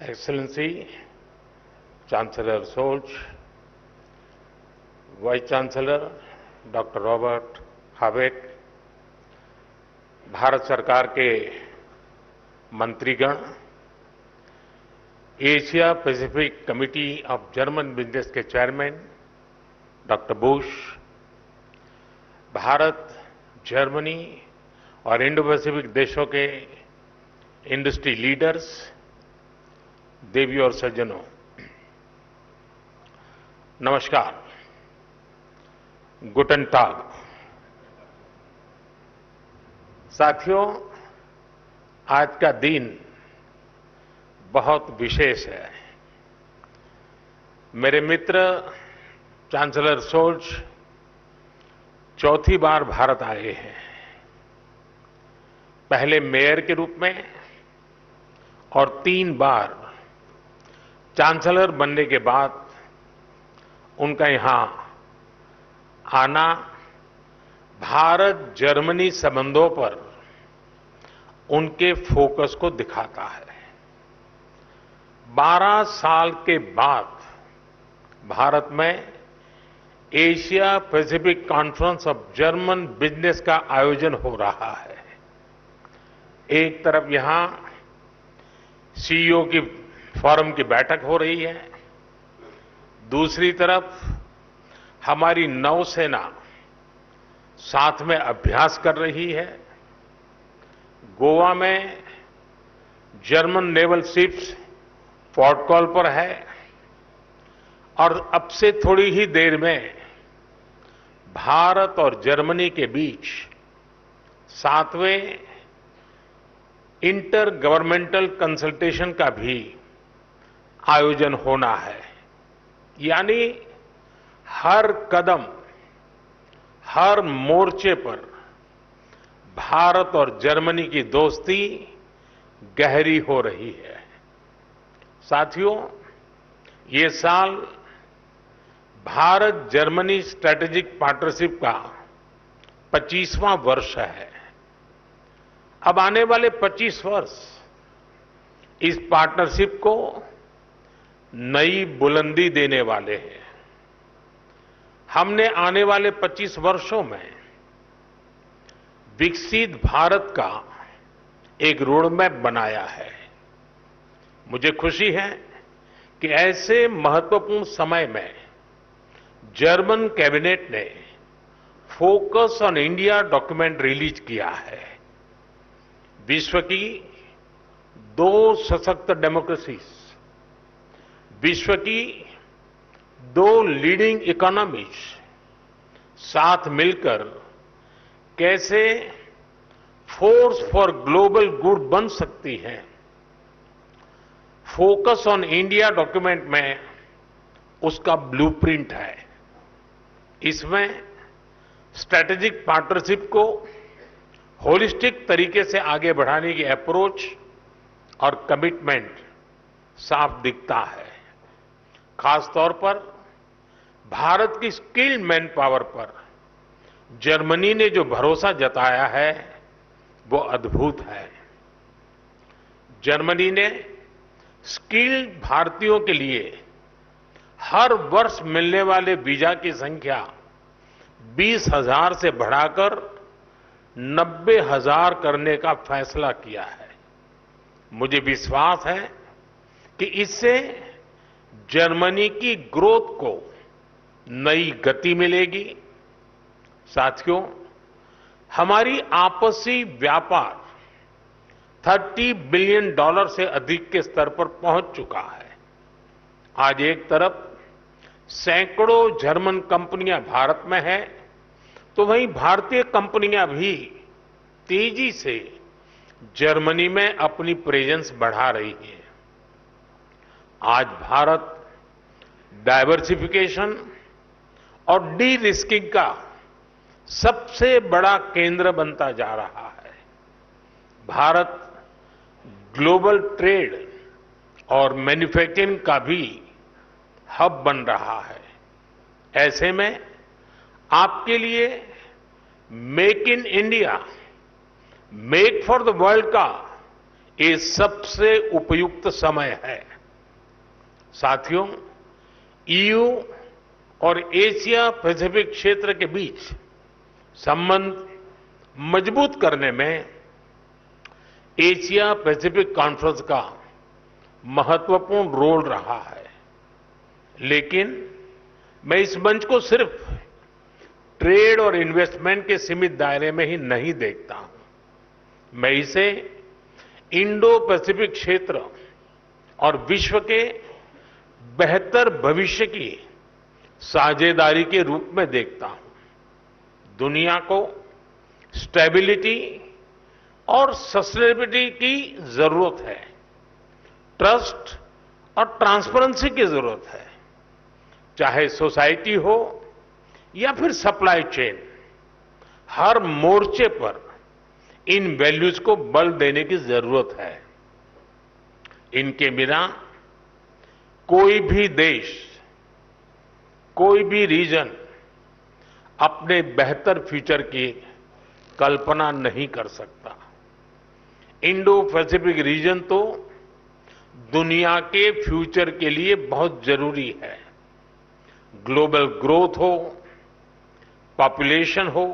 Excellency, Chancellor Solch, Vice Chancellor Dr. Robert हावेट, भारत सरकार के मंत्रीगण, Asia Pacific Committee of German Business के chairman doctor Bush, Bharat, Germany और इंडो पैसिफिक देशों के इंडस्ट्री लीडर्स, देवियों और सज्जनों, नमस्कार, गुटन टाग। साथियों, आज का दिन बहुत विशेष है। मेरे मित्र चांसलर सोल्च चौथी बार भारत आए हैं, पहले मेयर के रूप में और 3 बार चांसलर बनने के बाद उनका यहां आना भारत जर्मनी संबंधों पर उनके फोकस को दिखाता है। 12 साल के बाद भारत में Asia Pacific conference of German business का आयोजन हो रहा है। एक तरफ यहां सीईओ की फोरम की बैठक हो रही है, दूसरी तरफ हमारी नौसेना साथ में अभ्यास कर रही है। गोवा में German naval ships port call पर है और अब से थोड़ी ही देर में भारत और जर्मनी के बीच 7वें इंटर गवर्नमेंटल कंसल्टेशन का भी आयोजन होना है। यानी हर कदम, हर मोर्चे पर भारत और जर्मनी की दोस्ती गहरी हो रही है। साथियों, ये साल भारत जर्मनी स्ट्रैटेजिक पार्टनरशिप का 25वां वर्ष है। अब आने वाले 25 वर्ष इस पार्टनरशिप को नई बुलंदी देने वाले हैं। हमने आने वाले 25 वर्षों में विकसित भारत का एक रोडमैप बनाया है। मुझे खुशी है कि ऐसे महत्वपूर्ण समय में जर्मन कैबिनेट ने focus on India document release किया है। विश्व की 2 सशक्त डेमोक्रेसीज, विश्व की 2 लीडिंग इकोनॉमीज साथ मिलकर कैसे फोर्स फॉर ग्लोबल गुड बन सकती हैं। फोकस ऑन इंडिया डॉक्यूमेंट में उसका ब्लूप्रिंट है। इसमें स्ट्रैटेजिक पार्टनरशिप को होलिस्टिक तरीके से आगे बढ़ाने की अप्रोच और कमिटमेंट साफ दिखता है। खासतौर पर भारत की स्किल्ड मैन पावर पर जर्मनी ने जो भरोसा जताया है वो अद्भुत है। जर्मनी ने स्किल्ड भारतीयों के लिए हर वर्ष मिलने वाले वीजा की संख्या 20,000 से बढ़ाकर 90,000 करने का फैसला किया है। मुझे विश्वास है कि इससे जर्मनी की ग्रोथ को नई गति मिलेगी। साथियों, हमारी आपसी व्यापार $30 बिलियन से अधिक के स्तर पर पहुंच चुका है। आज एक तरफ सैकड़ों जर्मन कंपनियां भारत में हैं, तो वहीं भारतीय कंपनियां भी तेजी से जर्मनी में अपनी प्रेजेंस बढ़ा रही हैं। आज भारत डायवर्सिफिकेशन और डी रिस्किंग का सबसे बड़ा केंद्र बनता जा रहा है। भारत ग्लोबल ट्रेड और मैन्युफैक्चरिंग का भी हब बन रहा है। ऐसे में आपके लिए make in India, make for the world का ये सबसे उपयुक्त समय है। साथियों, ईयू और एशिया पैसिफिक क्षेत्र के बीच संबंध मजबूत करने में एशिया पैसिफिक कॉन्फ्रेंस का महत्वपूर्ण रोल रहा है। लेकिन मैं इस मंच को सिर्फ ट्रेड और इन्वेस्टमेंट के सीमित दायरे में ही नहीं देखता हूं। मैं इसे इंडो पैसिफिक क्षेत्र और विश्व के बेहतर भविष्य की साझेदारी के रूप में देखता हूं। दुनिया को स्टेबिलिटी और सस्टेनेबिलिटी की जरूरत है, ट्रस्ट और ट्रांसपेरेंसी की जरूरत है। चाहे सोसाइटी हो या फिर सप्लाई चेन, हर मोर्चे पर इन वैल्यूज को बल देने की जरूरत है। इनके बिना कोई भी देश, कोई भी रीजन अपने बेहतर फ्यूचर की कल्पना नहीं कर सकता। इंडो पैसिफिक रीजन तो दुनिया के फ्यूचर के लिए बहुत जरूरी है। ग्लोबल ग्रोथ हो, पॉपुलेशन हो,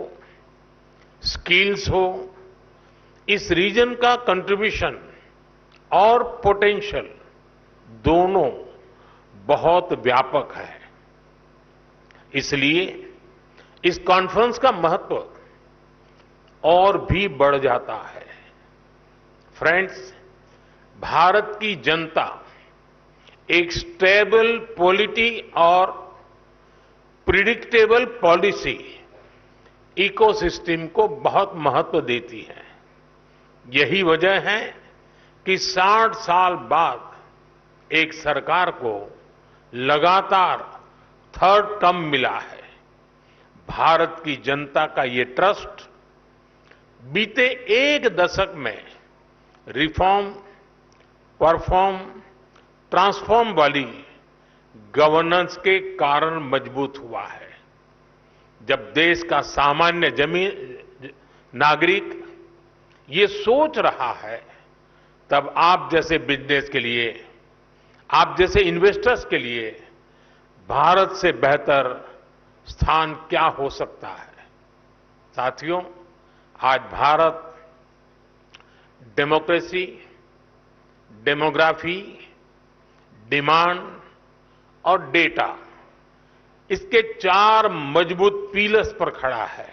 स्किल्स हो, इस रीजन का कंट्रीब्यूशन और पोटेंशियल दोनों बहुत व्यापक है। इसलिए इस कॉन्फ्रेंस का महत्व और भी बढ़ जाता है। फ्रेंड्स, भारत की जनता एक स्टेबल पॉलिटी और प्रिडिक्टेबल पॉलिसी इकोसिस्टम को बहुत महत्व देती है। यही वजह है कि 60 साल बाद एक सरकार को लगातार थर्ड टर्म मिला है। भारत की जनता का ये ट्रस्ट बीते एक दशक में रिफॉर्म, परफॉर्म, ट्रांसफॉर्म वाली गवर्नेंस के कारण मजबूत हुआ है। जब देश का सामान्य नागरिक ये सोच रहा है, तब आप जैसे बिजनेस के लिए, आप जैसे इन्वेस्टर्स के लिए भारत से बेहतर स्थान क्या हो सकता है। साथियों, आज भारत डेमोक्रेसी, डेमोग्राफी, डिमांड और डेटा, इसके 4 मजबूत पिलर्स पर खड़ा है।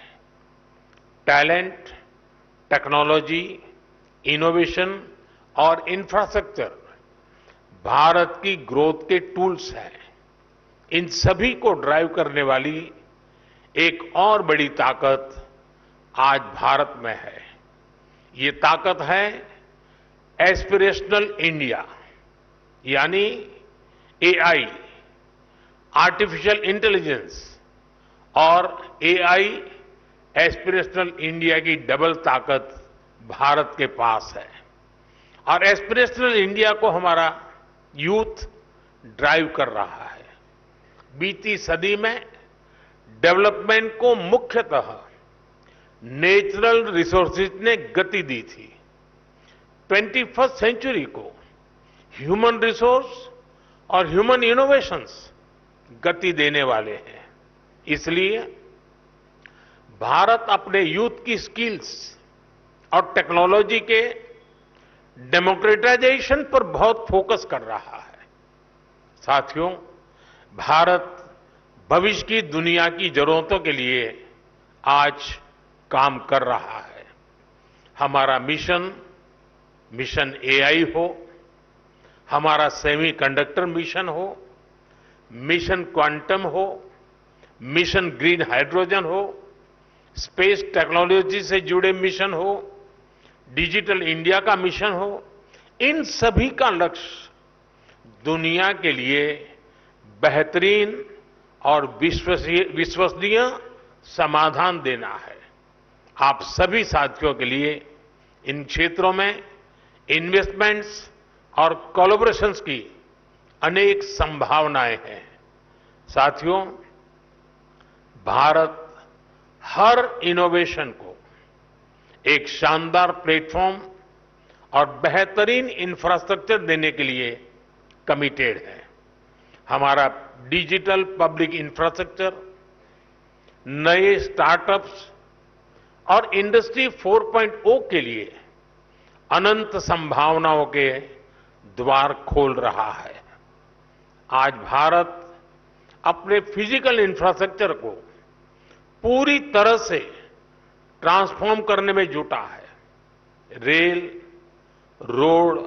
टैलेंट, टेक्नोलॉजी, इनोवेशन और इंफ्रास्ट्रक्चर भारत की ग्रोथ के टूल्स हैं। इन सभी को ड्राइव करने वाली एक और बड़ी ताकत आज भारत में है। ये ताकत है एस्पिरेशनल इंडिया, यानी एआई, आर्टिफिशियल इंटेलिजेंस और एआई एस्पिरेशनल इंडिया की डबल ताकत भारत के पास है। और एस्पिरेशनल इंडिया को हमारा यूथ ड्राइव कर रहा है। बीती सदी में डेवलपमेंट को मुख्यतः नेचुरल रिसोर्सेज ने गति दी थी। 21st सेंचुरी को ह्यूमन रिसोर्स और ह्यूमन इनोवेशंस गति देने वाले हैं। इसलिए भारत अपने यूथ की स्किल्स और टेक्नोलॉजी के डेमोक्रेटाइजेशन पर बहुत फोकस कर रहा है। साथियों, भारत भविष्य की दुनिया की जरूरतों के लिए आज काम कर रहा है। हमारा मिशन एआई हो, हमारा सेमीकंडक्टर मिशन हो, मिशन क्वांटम हो, मिशन ग्रीन हाइड्रोजन हो, स्पेस टेक्नोलॉजी से जुड़े मिशन हो, डिजिटल इंडिया का मिशन हो, इन सभी का लक्ष्य दुनिया के लिए बेहतरीन और विश्वसनीय समाधान देना है। आप सभी साथियों के लिए इन क्षेत्रों में इन्वेस्टमेंट्स और कोलैबोरेशंस की अनेक संभावनाएं हैं। साथियों, भारत हर इनोवेशन को एक शानदार प्लेटफॉर्म और बेहतरीन इंफ्रास्ट्रक्चर देने के लिए कमिटेड है। हमारा डिजिटल पब्लिक इंफ्रास्ट्रक्चर, नए स्टार्टअप्स और इंडस्ट्री 4.0 के लिए अनंत संभावनाओं के द्वार खोल रहा है। आज भारत अपने फिजिकल इंफ्रास्ट्रक्चर को पूरी तरह से ट्रांसफॉर्म करने में जुटा है। रेल, रोड,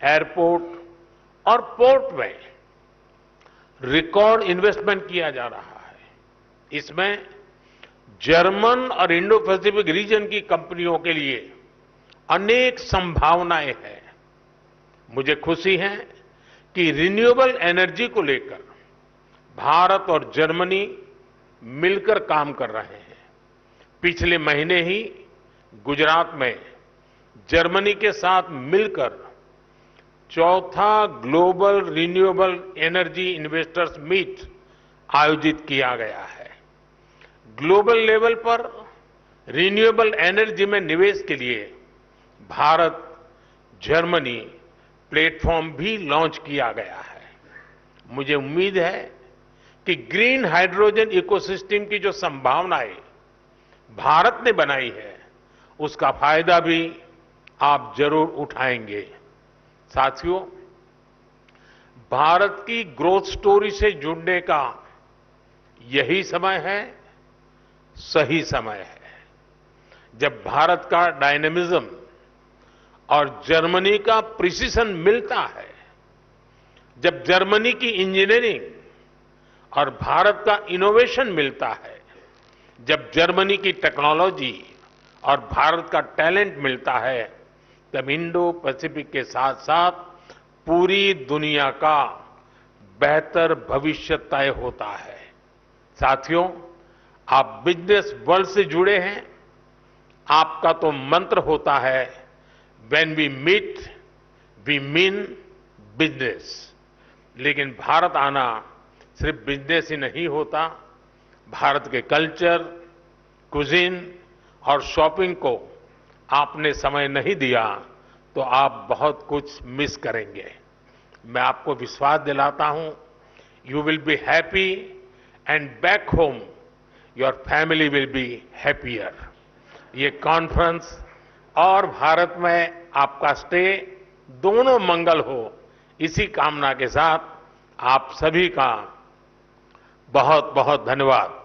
एयरपोर्ट और पोर्ट में रिकॉर्ड इन्वेस्टमेंट किया जा रहा है। इसमें जर्मन और इंडो पैसिफिक रीजन की कंपनियों के लिए अनेक संभावनाएं हैं। मुझे खुशी है कि रिन्यूएबल एनर्जी को लेकर भारत और जर्मनी मिलकर काम कर रहे हैं। पिछले महीने ही गुजरात में जर्मनी के साथ मिलकर चौथा global renewable energy investors meet आयोजित किया गया है। ग्लोबल लेवल पर रिन्यूएबल एनर्जी में निवेश के लिए भारत जर्मनी प्लेटफॉर्म भी लॉन्च किया गया है। मुझे उम्मीद है कि ग्रीन हाइड्रोजन इकोसिस्टम की जो संभावनाएं भारत ने बनाई है, उसका फायदा भी आप जरूर उठाएंगे। साथियों, भारत की ग्रोथ स्टोरी से जुड़ने का यही समय है, सही समय है, जब भारत का डायनेमिज्म और जर्मनी का प्रिसिशन मिलता है, जब जर्मनी की इंजीनियरिंग और भारत का इनोवेशन मिलता है, जब जर्मनी की टेक्नोलॉजी और भारत का टैलेंट मिलता है, तब इंडो पैसिफिक के साथ साथ पूरी दुनिया का बेहतर भविष्य तय होता है। साथियों, आप बिजनेस वर्ल्ड से जुड़े हैं। आपका तो मंत्र होता है, when we meet we mean business. लेकिन भारत आना सिर्फ बिजनेस ही नहीं होता। भारत के कल्चर, कुजीन और शॉपिंग को आपने समय नहीं दिया तो आप बहुत कुछ मिस करेंगे। मैं आपको विश्वास दिलाता हूं, you will be happy and back home your family will be happier. ये कॉन्फ्रेंस और भारत में आपका स्टे दोनों मंगल हो, इसी कामना के साथ आप सभी का बहुत बहुत धन्यवाद।